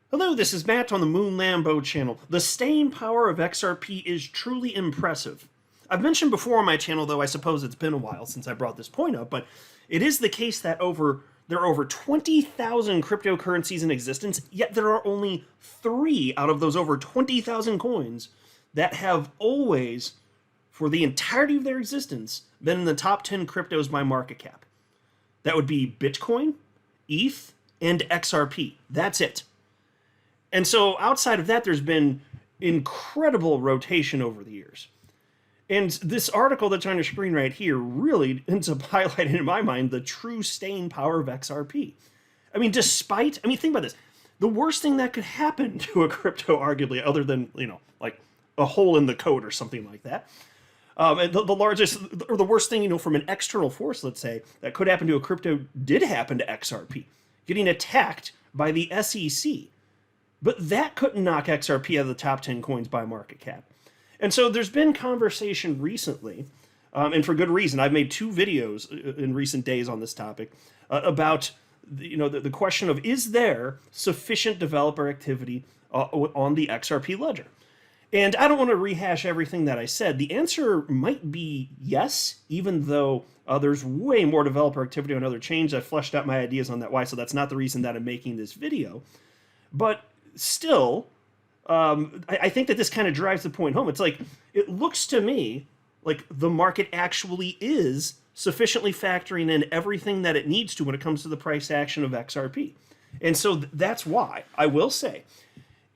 Hello, this is Matt on the Moon Lambo channel. The staying power of XRP is truly impressive. I've mentioned before on my channel, though I suppose it's been a while since I brought this point up, but it is the case that there are over 20,000 cryptocurrencies in existence, yet there are only 3 out of those over 20,000 coins that have always, for the entirety of their existence, been in the top 10 cryptos by market cap. That would be Bitcoin, ETH, and XRP. That's it. And so outside of that, there's been incredible rotation over the years. And this article that's on your screen right here really ends up highlighting, in my mind, the true staying power of XRP. Think about this. The worst thing that could happen to a crypto, arguably, other than, like a hole in the code or something like that. And the largest, or the worst thing, from an external force, let's say, that could happen to a crypto did happen to XRP. Getting attacked by the SEC. But that couldn't knock XRP out of the top 10 coins by market cap. And so there's been conversation recently, and for good reason. I've made 2 videos in recent days on this topic about the question of, is there sufficient developer activity on the XRP ledger? And I don't want to rehash everything that I said. The answer might be yes, even though there's way more developer activity on other chains. I've fleshed out my ideas on that why, so that's not the reason that I'm making this video. But still, I think that this kind of drives the point home. It's like, it looks to me like the market actually is sufficiently factoring in everything that it needs to when it comes to the price action of XRP. And so that's why I will say,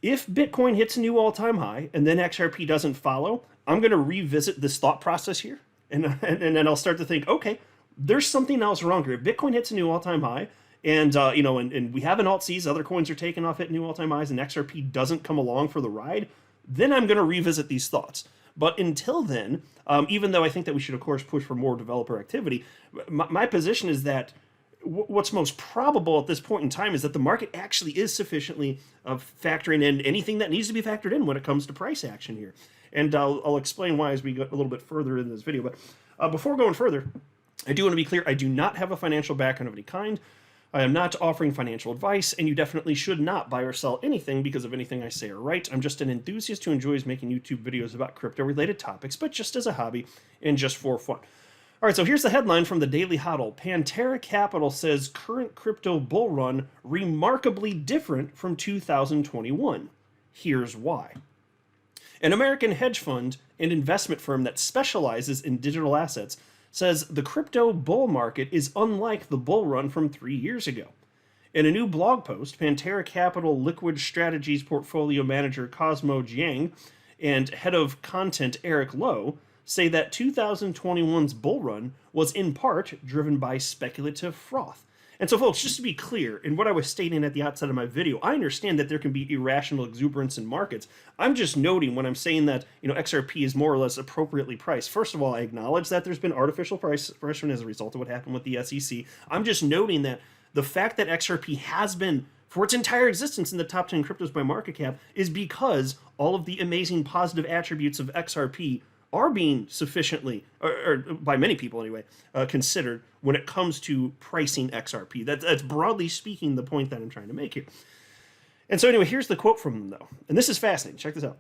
if Bitcoin hits a new all-time high and then XRP doesn't follow, I'm going to revisit this thought process here. And then I'll start to think, okay, there's something else wrong here. If Bitcoin hits a new all-time high, and we have an alt-Cs, other coins are taking off, hitting new all-time highs, and XRP doesn't come along for the ride, then I'm going to revisit these thoughts. But until then, even though I think that we should, of course, push for more developer activity, my position is that what's most probable at this point in time is that the market actually is sufficiently factoring in anything that needs to be factored in when it comes to price action here. And I'll explain why as we go a little bit further in this video. But before going further, I do want to be clear, I do not have a financial background of any kind. I am not offering financial advice, and you definitely should not buy or sell anything because of anything I say or write. I'm just an enthusiast who enjoys making YouTube videos about crypto-related topics, but just as a hobby and just for fun. All right, so here's the headline from the Daily Hodl. Pantera Capital says current crypto bull run remarkably different from 2021. Here's why. An American hedge fund and investment firm that specializes in digital assets says the crypto bull market is unlike the bull run from 3 years ago. In a new blog post, Pantera Capital Liquid Strategies portfolio manager Cosmo Jiang and head of content Eric Lowe say that 2021's bull run was in part driven by speculative froth. And so, folks, just to be clear, in what I was stating at the outset of my video, I understand that there can be irrational exuberance in markets. I'm just noting when I'm saying that, XRP is more or less appropriately priced. First of all, I acknowledge that there's been artificial price suppression as a result of what happened with the SEC. I'm just noting that the fact that XRP has been, for its entire existence, in the top 10 cryptos by market cap is because all of the amazing positive attributes of XRP are being sufficiently, or by many people anyway, considered when it comes to pricing XRP. That's broadly speaking the point that I'm trying to make here. And so anyway, here's the quote from them, though. And this is fascinating. Check this out.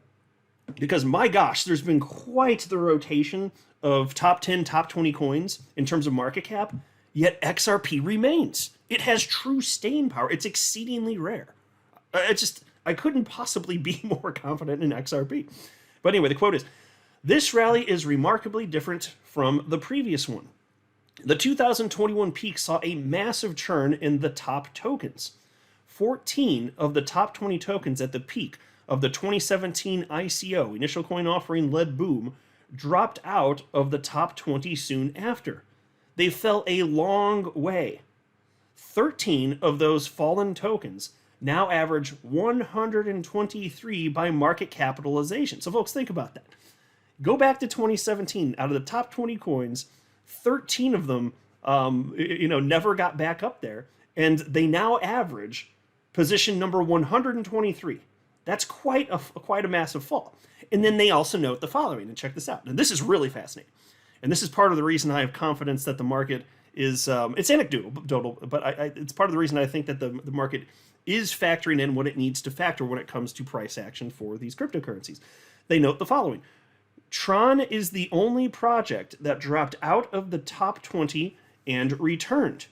Because, my gosh, there's been quite the rotation of top 10, top 20 coins in terms of market cap, yet XRP remains. It has true staying power. It's exceedingly rare. I couldn't possibly be more confident in XRP. But anyway, the quote is, "This rally is remarkably different from the previous one. The 2021 peak saw a massive churn in the top tokens. 14 of the top 20 tokens at the peak of the 2017 ICO, initial coin offering led boom, dropped out of the top 20 soon after. They fell a long way. 13 of those fallen tokens now average 123 by market capitalization." So folks, think about that. Go back to 2017. Out of the top 20 coins, 13 of them, never got back up there, and they now average position number 123. That's quite a massive fall. And then they also note the following, and check this out. And this is really fascinating. And this is part of the reason I have confidence that the market is, it's anecdotal, but it's part of the reason I think that the market is factoring in what it needs to factor when it comes to price action for these cryptocurrencies. They note the following. Tron is the only project that dropped out of the top 20 and returned.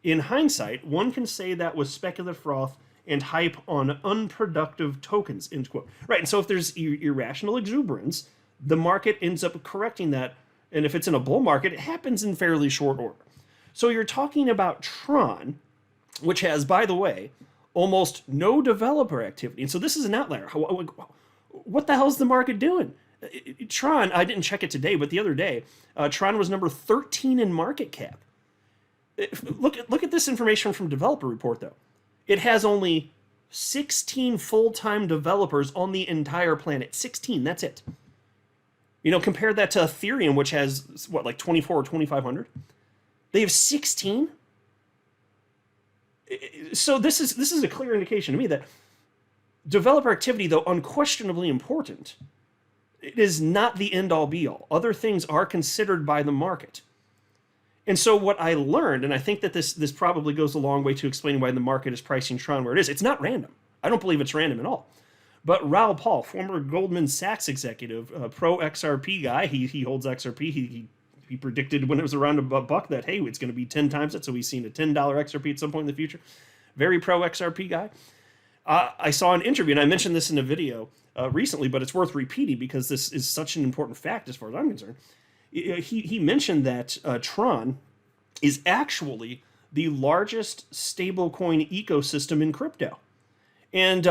In hindsight, one can say that was speculative froth and hype on unproductive tokens, end quote. Right, and so if there's irrational exuberance, the market ends up correcting that, and if it's in a bull market, it happens in fairly short order. So you're talking about Tron, which has, by the way, almost no developer activity. And so this is an outlier. What the hell is the market doing? Tron, I didn't check it today, but the other day, Tron was number 13 in market cap. Look at this information from Developer Report, though. It has only 16 full-time developers on the entire planet. 16, that's it. You know, compare that to Ethereum, which has, what, like 24 or 2,500? They have 16? So this is a clear indication to me that developer activity, though unquestionably important, it is not the end-all be-all. Other things are considered by the market. And so what I learned, and I think that this probably goes a long way to explaining why the market is pricing Tron where it is. It's not random. I don't believe it's random at all. But Raoul Pal, former Goldman Sachs executive, pro XRP guy, he holds XRP. He predicted when it was around a buck that, hey, it's going to be 10 times it. So we've seen a $10 XRP at some point in the future. Very pro XRP guy. I saw an interview, and I mentioned this in a video recently, but it's worth repeating because this is such an important fact as far as I'm concerned. He mentioned that Tron is actually the largest stablecoin ecosystem in crypto. And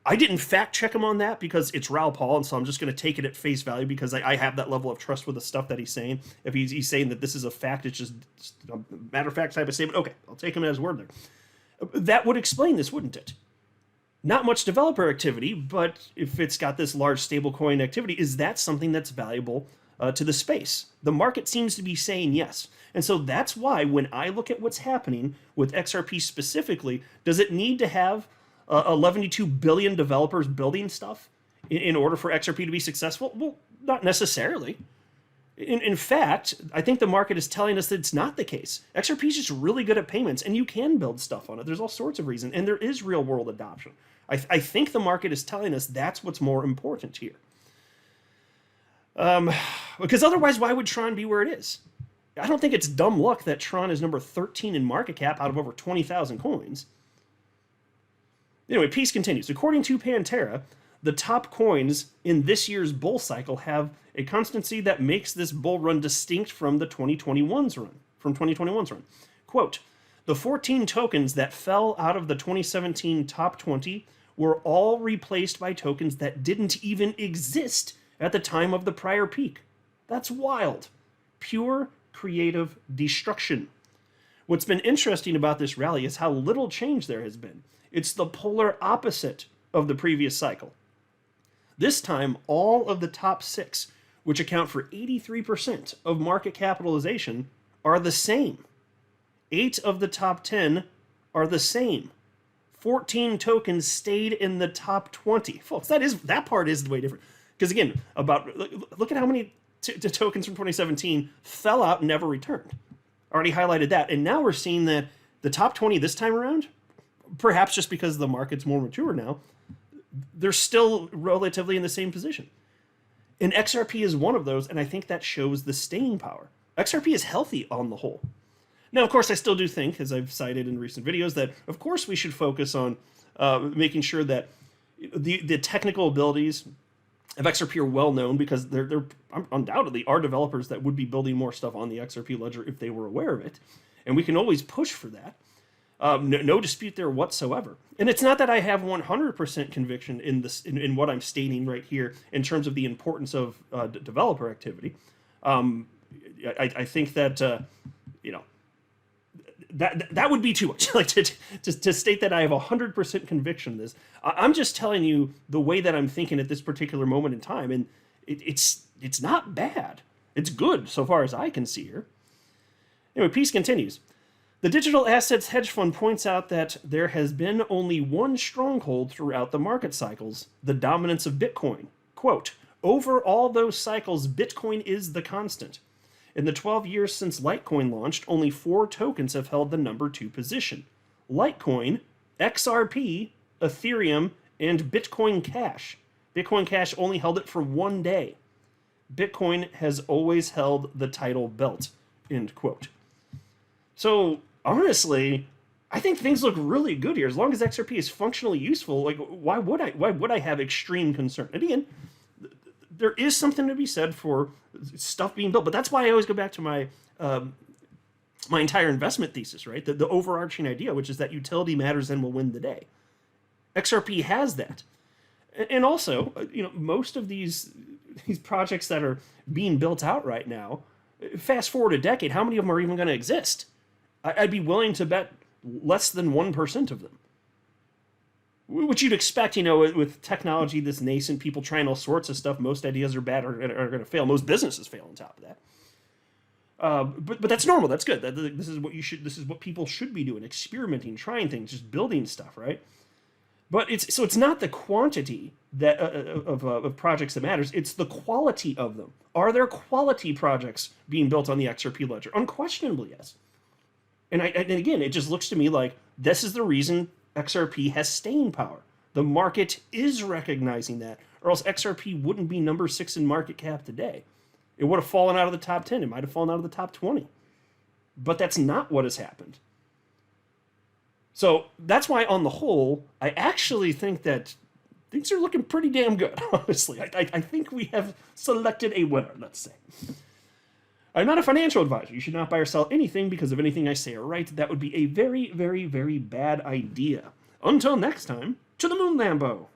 I didn't fact check him on that because it's Raoul Pal, and so I'm just going to take it at face value because I have that level of trust with the stuff that he's saying. If he's saying that this is a fact, it's just a matter of fact type of statement. Okay, I'll take him at his word there. That would explain this, wouldn't it? Not much developer activity, but if it's got this large stablecoin activity, is that something that's valuable to the space? The market seems to be saying yes. And so that's why when I look at what's happening with XRP specifically, does it need to have 112 billion developers building stuff in order for XRP to be successful? Well, not necessarily. In fact, I think the market is telling us that it's not the case. XRP is just really good at payments, and you can build stuff on it. There's all sorts of reasons, and there is real-world adoption. I think the market is telling us that's what's more important here. Because otherwise, why would Tron be where it is? I don't think it's dumb luck that Tron is number 13 in market cap out of over 20,000 coins. Anyway, piece continues. According to Pantera, the top coins in this year's bull cycle have a constancy that makes this bull run distinct from the 2021's run. Quote, the 14 tokens that fell out of the 2017 top 20 were all replaced by tokens that didn't even exist at the time of the prior peak. That's wild. Pure creative destruction. What's been interesting about this rally is how little change there has been. It's the polar opposite of the previous cycle. This time, all of the top 6, which account for 83% of market capitalization, are the same. 8 of the top 10 are the same. 14 tokens stayed in the top 20. Folks, that part is way different. Because again, look at how many tokens from 2017 fell out and never returned. Already highlighted that. And now we're seeing that the top 20 this time around, perhaps just because the market's more mature now, they're still relatively in the same position. And XRP is one of those, and I think that shows the staying power. XRP is healthy on the whole. Now, of course, I still do think, as I've cited in recent videos, that, of course, we should focus on making sure that the technical abilities of XRP are well known, because there undoubtedly are developers that would be building more stuff on the XRP ledger if they were aware of it. And we can always push for that. No dispute there whatsoever. And it's not that I have 100% conviction in what I'm stating right here in terms of the importance of developer activity. I think that that would be too much. Like to state that I have 100% conviction in this. I'm just telling you the way that I'm thinking at this particular moment in time, and it's not bad. It's good so far as I can see here. Anyway, piece continues. The Digital Assets Hedge Fund points out that there has been only one stronghold throughout the market cycles, the dominance of Bitcoin. Quote, over all those cycles, Bitcoin is the constant. In the 12 years since Litecoin launched, only 4 tokens have held the number 2 position. Litecoin, XRP, Ethereum, and Bitcoin Cash. Bitcoin Cash only held it for 1 day. Bitcoin has always held the title belt, end quote. So, honestly, I think things look really good here. As long as XRP is functionally useful, like, why would I have extreme concern? And again, there is something to be said for stuff being built, but that's why I always go back to my my entire investment thesis, right? The overarching idea, which is that utility matters and will win the day. XRP has that. And also, most of these projects that are being built out right now, fast forward a decade, how many of them are even going to exist? I'd be willing to bet less than 1% of them. Which you'd expect, with technology this nascent, people trying all sorts of stuff, most ideas are bad or are going to fail. Most businesses fail on top of that. But that's normal. That's good. This is what people should be doing: experimenting, trying things, just building stuff, right? But it's not the quantity that of projects that matters. It's the quality of them. Are there quality projects being built on the XRP ledger? Unquestionably, yes. And again, it just looks to me like this is the reason XRP has staying power. The market is recognizing that, or else XRP wouldn't be number 6 in market cap today. It would have fallen out of the top 10. It might have fallen out of the top 20. But that's not what has happened. So that's why, on the whole, I actually think that things are looking pretty damn good, honestly. I think we have selected a winner, let's say. I'm not a financial advisor. You should not buy or sell anything because of anything I say or write. That would be a very, very, very bad idea. Until next time, to the moon, Lambo.